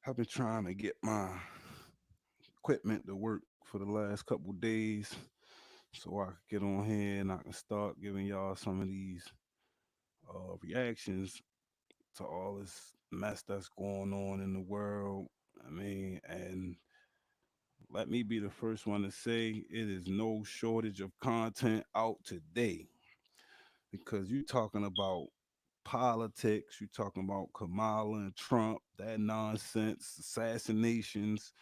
I've been trying to get my equipment to work for the last couple days so I can get on here and I can start giving y'all some of these reactions to all this mess that's going on in the world. I mean, and let me be the first one to say it is no shortage of content out today because you're talking about politics, you're talking about Kamala and Trump, that nonsense, assassinations.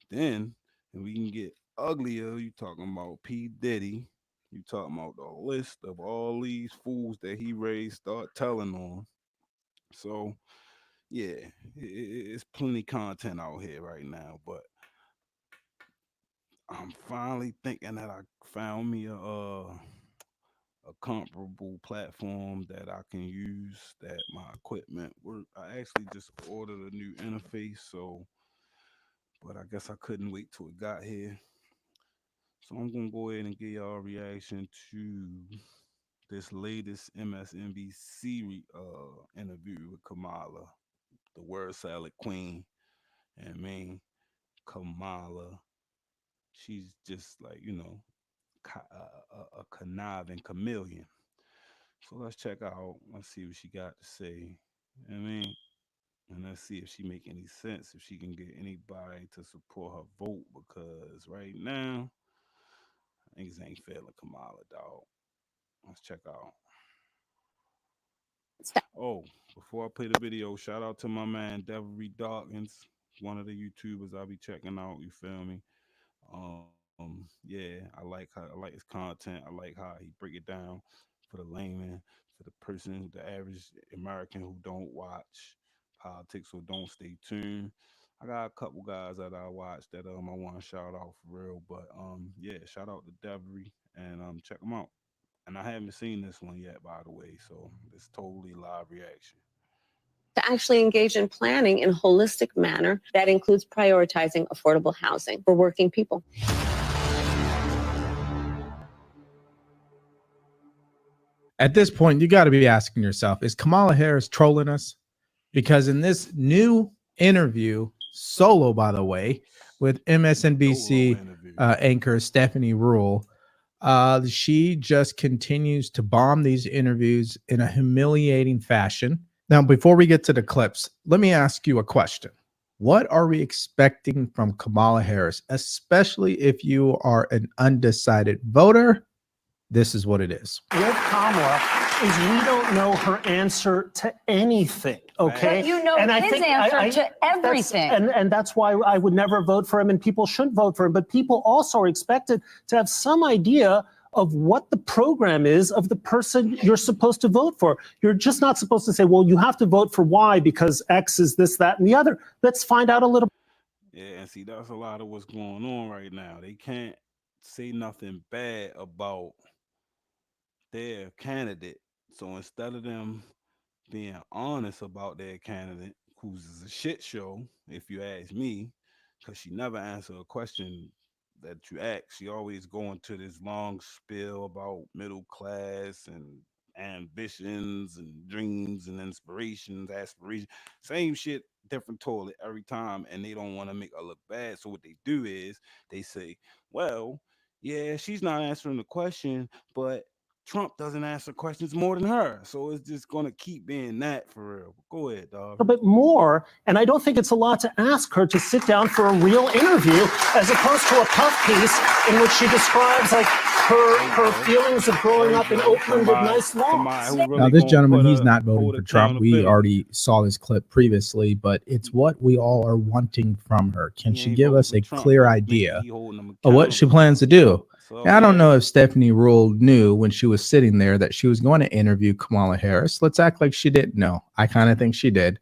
Then, and we can get uglier, you talking about P. Diddy, you talking about the list of all these fools that he raised, start telling on. So, yeah, it's plenty content out here right now, but I'm finally thinking that I found me a comparable platform that I can use that my equipment work. I actually just ordered a new interface, so but I guess I couldn't wait till it got here. So I'm gonna go ahead and give y'all a reaction to this latest MSNBC interview with Kamala, the word salad queen. And I mean, Kamala, she's just like a conniving chameleon. So let's check out. Let's see what she got to say. I mean, and let's see if she make any sense. If she can get anybody to support her vote, because right now niggas ain't feeling Kamala, dog. Let's check out. Oh, before I play the video, shout out to my man Devery Dawkins, one of the YouTubers I'll be checking out. You feel me? Yeah, I like his content. I like how he break it down for the layman, for the person, the average American who don't watch politics or don't stay tuned. I got a couple guys that I watch that I want to shout out for real. But yeah, shout out to Devery and check them out. And I haven't seen this one yet, by the way, so it's totally live reaction. To actually engage in planning in a holistic manner that includes prioritizing affordable housing for working people. At this point, you got to be asking yourself, is Kamala Harris trolling us? Because in this new interview, solo, by the way, with MSNBC anchor Stephanie Rule, she just continues to bomb these interviews in a humiliating fashion. Now, before we get to the clips, let me ask you a question. What are we expecting from Kamala Harris, especially if you are an undecided voter? This is what it is. With Kamala is we don't know her answer to anything, okay? But you know and his answer to everything. And that's why I would never vote for him, and people shouldn't vote for him. But people also are expected to have some idea of what the program is of the person you're supposed to vote for. You're just not supposed to say, well, you have to vote for Y because X is this, that, and the other. Let's find out a little. Yeah, and see, that's a lot of what's going on right now. They can't say nothing bad about their candidate. So instead of them being honest about their candidate, who's a shit show, if you ask me, because she never answered a question that you ask. She always go into this long spiel about middle class and ambitions and dreams and inspirations, aspirations. Same shit, different toilet every time, and they don't want to make her look bad. So what they do is they say, well, yeah, she's not answering the question, but Trump doesn't answer questions more than her. So it's just going to keep being that for real. Go ahead, dog. A bit more, and I don't think it's a lot to ask her to sit down for a real interview as opposed to a puff piece in which she describes like her feelings of growing up in Oakland with nice lawns. Now, this gentleman, he's not voting for Trump. We already saw this clip previously, but it's what we all are wanting from her. Can she give us a clear idea of what she plans to do? Now, I don't know if Stephanie Rule knew when she was sitting there that she was going to interview Kamala Harris. Let's act like she didn't know. I kind of think she did.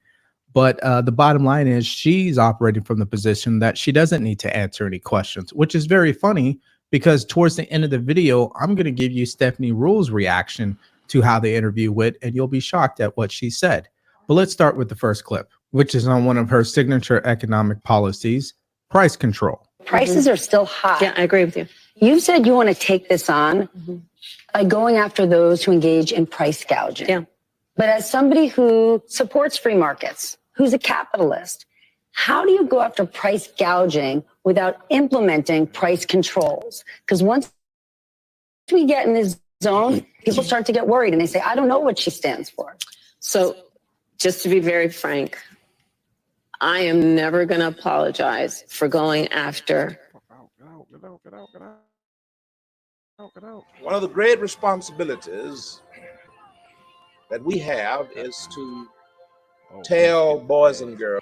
But the bottom line is she's operating from the position that she doesn't need to answer any questions, which is very funny because towards the end of the video, I'm going to give you Stephanie Rule's reaction to how the interview went, and you'll be shocked at what she said. But let's start with the first clip, which is on one of her signature economic policies, price control. Prices are still high. Yeah, I agree with you. You said you want to take this on by going after those who engage in price gouging. Yeah. But as somebody who supports free markets, who's a capitalist, How do you go after price gouging without implementing price controls? Because once we get in this zone, people start to get worried and they say, I don't know what she stands for. So just to be very frank, I am never going to apologize for going after. One of the great responsibilities that we have is to tell boys and girls.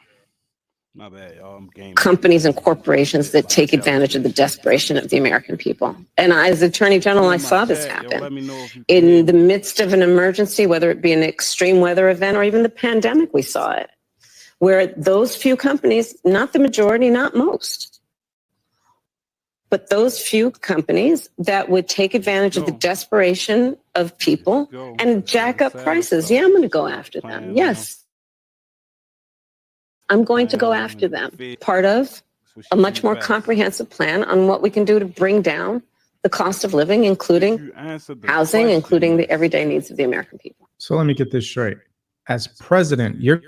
My bad, y'all. I'm gaming. Companies and corporations that take advantage of the desperation of the American people. And as Attorney General, I saw this happen. In the midst of an emergency, whether it be an extreme weather event or even the pandemic, we saw it. Where those few companies, not the majority, not most, but those few companies that would take advantage of the desperation of people and jack up prices. Yeah, I'm going to go after them. Yes. I'm going to go after them. Part of a much more comprehensive plan on what we can do to bring down the cost of living, including housing, including the everyday needs of the American people. So let me get this straight. As president, you're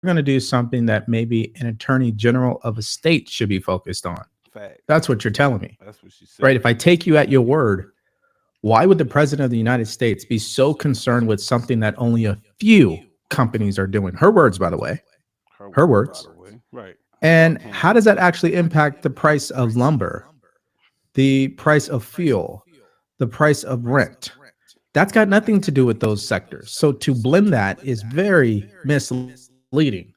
going to do something that maybe an attorney general of a state should be focused on. Fact. That's what you're telling me. That's what she said. Right? If I take you at your word, why would the president of the United States be so concerned with something that only a few companies are doing? Her words, by the way. Her words. Right. And how does that actually impact the price of lumber, the price of fuel, the price of rent? That's got nothing to do with those sectors. So to blend that is very misleading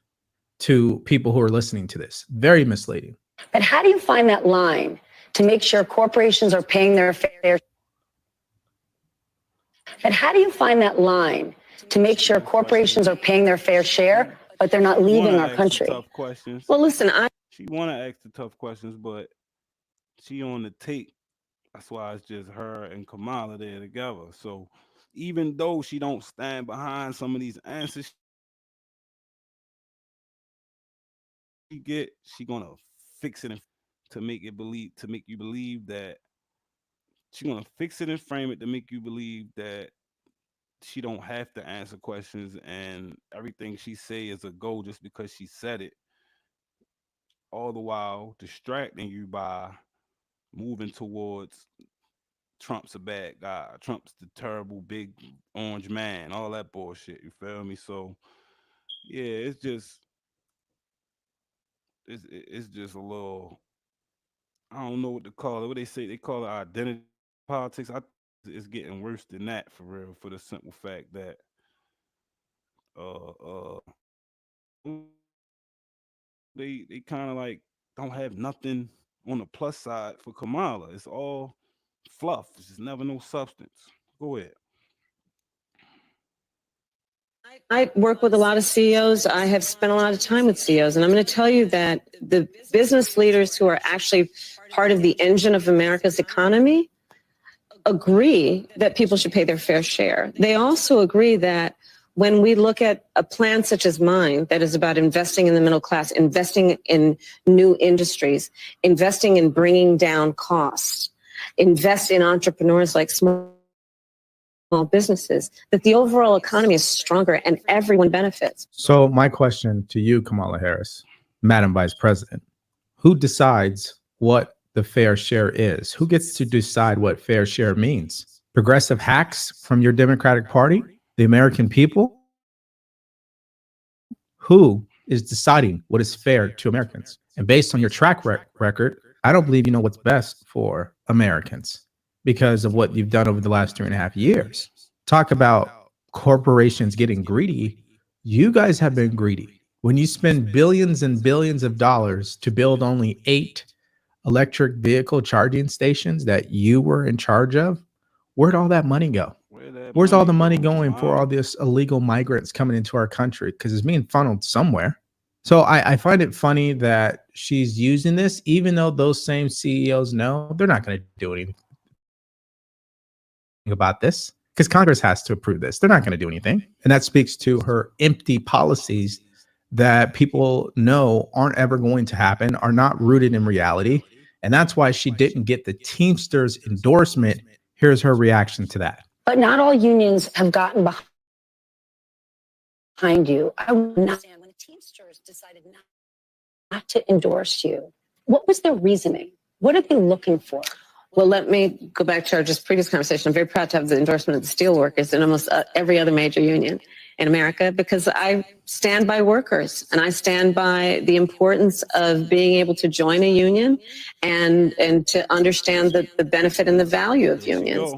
to people who are listening to this. Very misleading. But how do you find that line to make sure corporations are paying their fair? But how do you find that line to make sure corporations are paying their fair share, but they're not leaving our country? Tough questions. Well, listen, She want to ask the tough questions, but she on the tape. That's why it's just her and Kamala there together. So even though she don't stand behind some of these answers she gonna fix it to make you believe that she gonna fix it and frame it to make you believe that she don't have to answer questions and everything she say is a go just because she said it, all the while distracting you by moving towards Trump's a bad guy, Trump's the terrible big orange man, all that bullshit. You feel me? So yeah, it's just a little, I don't know what to call it. What they say, they call it identity politics. It's getting worse than that for real, for the simple fact that they kind of like don't have nothing on the plus side for Kamala. It's all fluff. It's just never no substance. Go ahead. I work with a lot of CEOs. I have spent a lot of time with CEOs, and I'm going to tell you that the business leaders who are actually part of the engine of America's economy agree that people should pay their fair share. They also agree that when we look at a plan such as mine that is about investing in the middle class, investing in new industries, investing in bringing down costs, invest in entrepreneurs like small businesses, that the overall economy is stronger and everyone benefits. So my question to you, Kamala Harris, Madam Vice President, who decides what the fair share is? Who gets to decide what fair share means? Progressive hacks from your Democratic Party? The American people? Who is deciding what is fair to Americans? And based on your track record, I don't believe you know what's best for Americans because of what you've done over the last 3.5 years. Talk about corporations getting greedy. You guys have been greedy. When you spend billions and billions of dollars to build only 8 electric vehicle charging stations that you were in charge of, where'd all that money go? Where's all the money going for all this illegal migrants coming into our country? Because it's being funneled somewhere. So I find it funny that she's using this, even though those same CEOs know they're not going to do anything about this because Congress has to approve this. They're not going to do anything. And that speaks to her empty policies that people know aren't ever going to happen, are not rooted in reality. And that's why she didn't get the Teamsters endorsement. Here's her reaction to that. But not all unions have gotten behind you. I would not understand when a Teamster decided not to endorse you. What was their reasoning? What are they looking for? Well, let me go back to our just previous conversation. I'm very proud to have the endorsement of the steelworkers and almost every other major union in America, because I stand by workers and I stand by the importance of being able to join a union and to understand the benefit and the value of unions.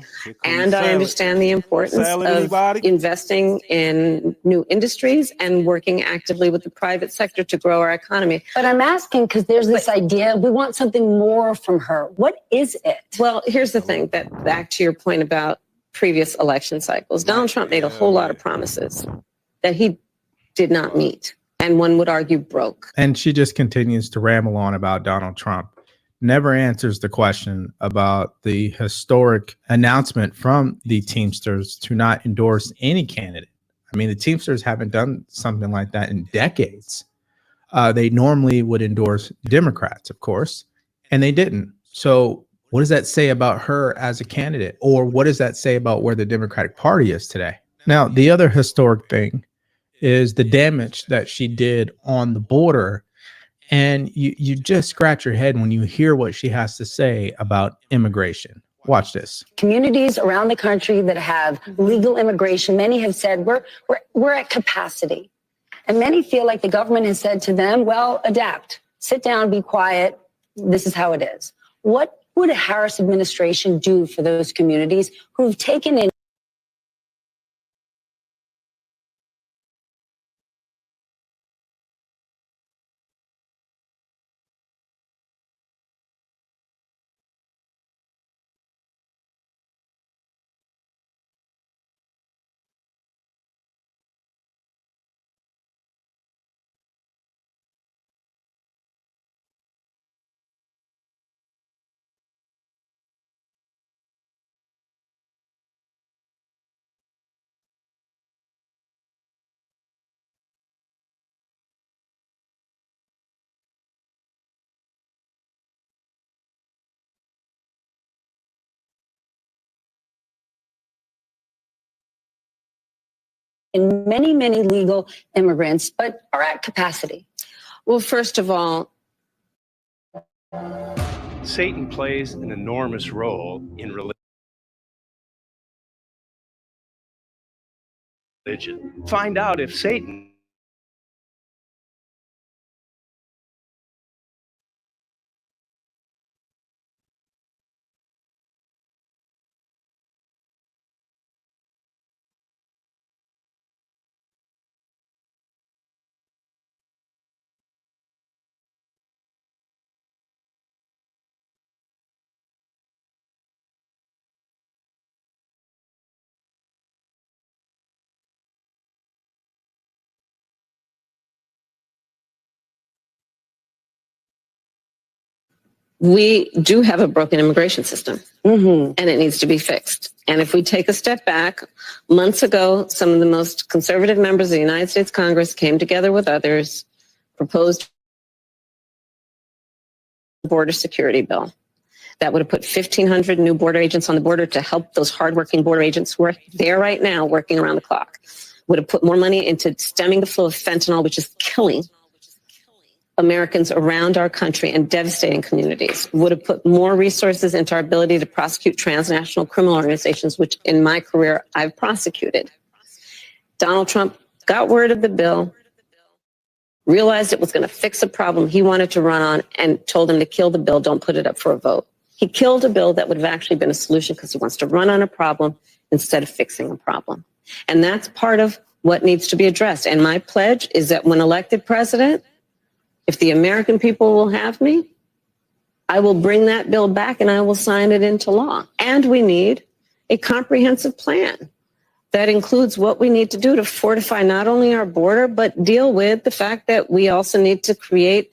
And I understand the importance of investing in new industries and working actively with the private sector to grow our economy. But I'm asking because there's this idea we want something more from her. What is it? Well, here's the thing, that back to your point about previous election cycles, Donald Trump made a whole lot of promises that he did not meet, and one would argue broke. And she just continues to ramble on about Donald Trump, never answers the question about the historic announcement from the Teamsters to not endorse any candidate. I mean, the Teamsters haven't done something like that in decades. They normally would endorse Democrats, of course, and they didn't. So what does that say about her as a candidate? Or what does that say about where the Democratic Party is today? Now, the other historic thing is the damage that she did on the border. And you just scratch your head when you hear what she has to say about immigration. Watch this. Communities around the country that have legal immigration, many have said we're at capacity. And many feel like the government has said to them, well, adapt, sit down, be quiet. This is how it is. What would a Harris administration do for those communities who've taken in many, many legal immigrants, but are at capacity? Well, first of all, Satan plays an enormous role in religion. Find out if Satan we do have a broken immigration system, and it needs to be fixed. And if we take a step back, months ago, some of the most conservative members of the United States Congress came together with others, proposed a border security bill that would have put 1,500 new border agents on the border to help those hardworking border agents who are there right now working around the clock. Would have put more money into stemming the flow of fentanyl, which is killing Americans around our country and devastating communities. Would have put more resources into our ability to prosecute transnational criminal organizations, which in my career I've prosecuted. Donald Trump got word of the bill, realized it was going to fix a problem he wanted to run on, and told him to kill the bill, don't put it up for a vote. He killed a bill that would have actually been a solution because he wants to run on a problem instead of fixing a problem. And that's part of what needs to be addressed. And my pledge is that when elected president, if the American people will have me, I will bring that bill back and I will sign it into law. And we need a comprehensive plan that includes what we need to do to fortify not only our border, but deal with the fact that we also need to create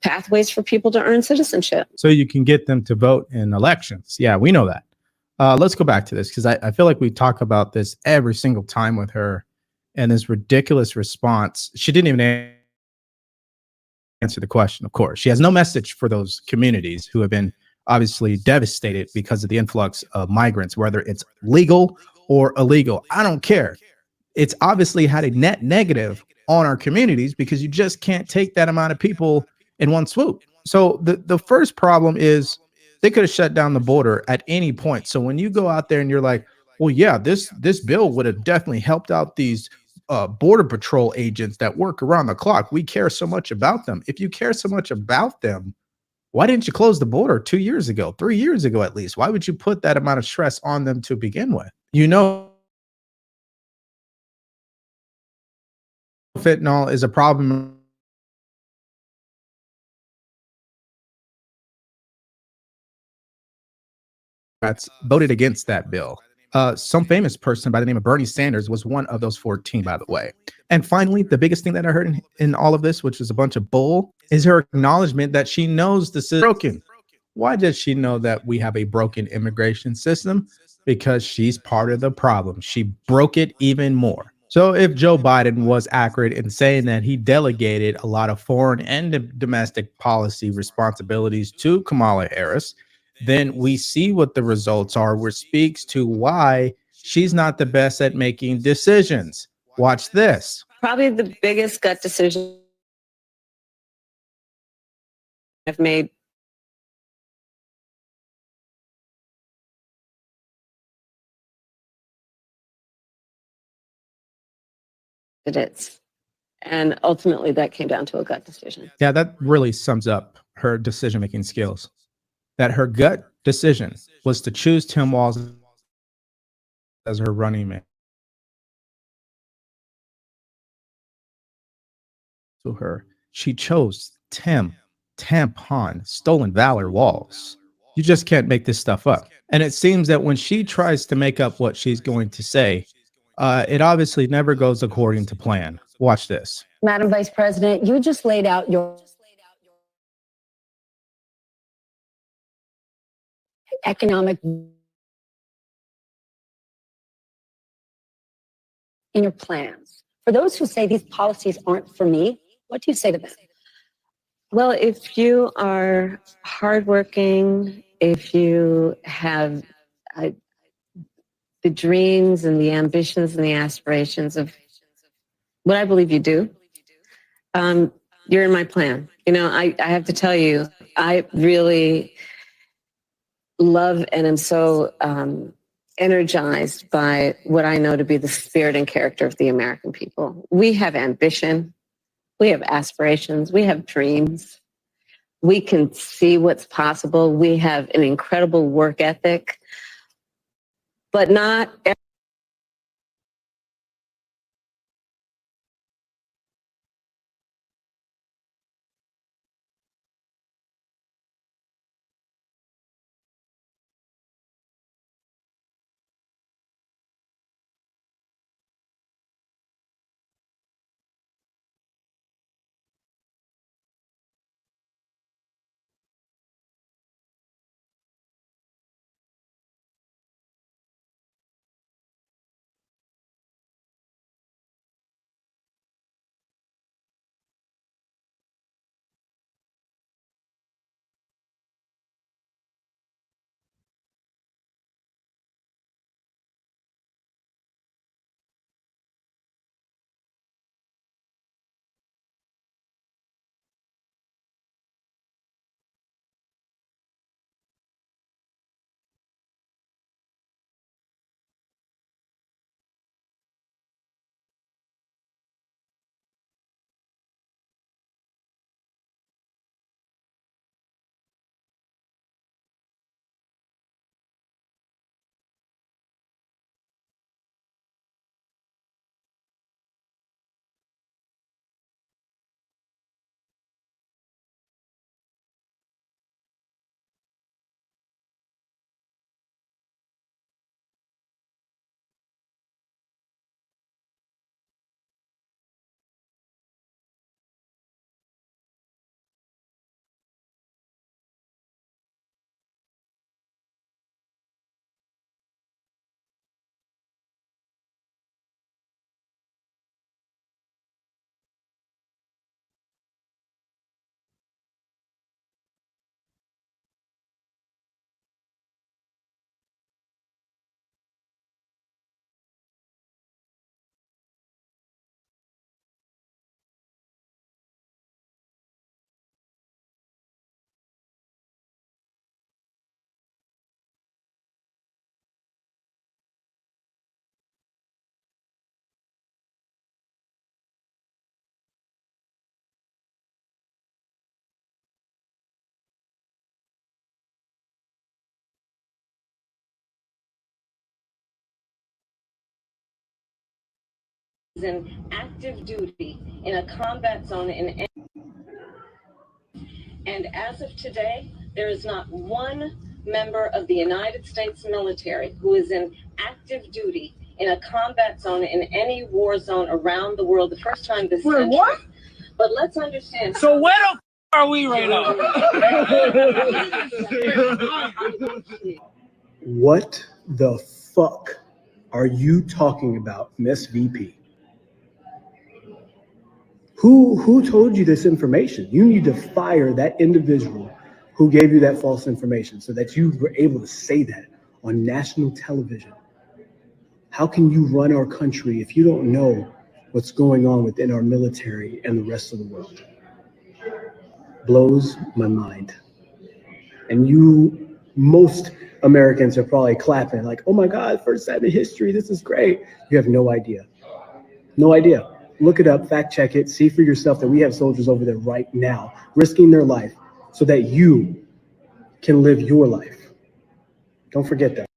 pathways for people to earn citizenship. So you can get them to vote in elections. Yeah, we know that. Let's go back to this because I feel like we talk about this every single time with her and this ridiculous response. She didn't even answer the question, of course. She has no message for those communities who have been obviously devastated because of the influx of migrants, whether it's legal or illegal. I don't care. It's obviously had a net negative on our communities because you just can't take that amount of people in one swoop. So the first problem is they could have shut down the border at any point. So when you go out there and you're like, well, yeah, this bill would have definitely helped out these border patrol agents that work around the clock. We care so much about them. If you care so much about them, why didn't you close the border 2 years ago, 3 years ago at least? Why would you put that amount of stress on them to begin with? You know, fentanyl is a problem. Democrats voted against that bill. Some famous person by the name of Bernie Sanders was one of those 14, by the way. And finally, the biggest thing that I heard in all of this, which is a bunch of bull, is her acknowledgement that she knows this is broken. Why does she know that we have a broken immigration system? Because she's part of the problem. She broke it even more. So if Joe Biden was accurate in saying that he delegated a lot of foreign and domestic policy responsibilities to Kamala Harris, then we see what the results are, which speaks to why she's not the best at making decisions. Watch this. Probably the biggest gut decision I've made. It is. And ultimately, that came down to a gut decision. Yeah, that really sums up her decision-making skills. That her gut decision was to choose Tim Walz as her running mate. To her, she chose Tampon Stolen Valor Walz. You just can't make this stuff up. And it seems that when she tries to make up what she's going to say, it obviously never goes according to plan. Watch this. Madam Vice President, you just laid out your economic in your plans. For those who say these policies aren't for me, what do you say to them? Well, if you are hardworking, if you have the dreams and the ambitions and the aspirations of what I believe you do, you're in my plan. You know, I have to tell you, I really love and am so energized by what I know to be the spirit and character of the American people. We have ambition. We have aspirations. We have dreams. We can see what's possible. We have an incredible work ethic, but not in active duty in a combat zone and as of today, there is not one member of the United States military who is in active duty in a combat zone in any war zone around the world. The first time this century. What? But let's understand. So where the are we right now? What the fuck are you talking about, Miss VP? Who told you this information? You need to fire that individual who gave you that false information so that you were able to say that on national television. How can you run our country if you don't know what's going on within our military and the rest of the world? Blows my mind. And most Americans are probably clapping like, oh my God, first time in history, this is great. You have no idea. No idea. Look it up, fact check it, see for yourself that we have soldiers over there right now risking their life so that you can live your life. Don't forget that.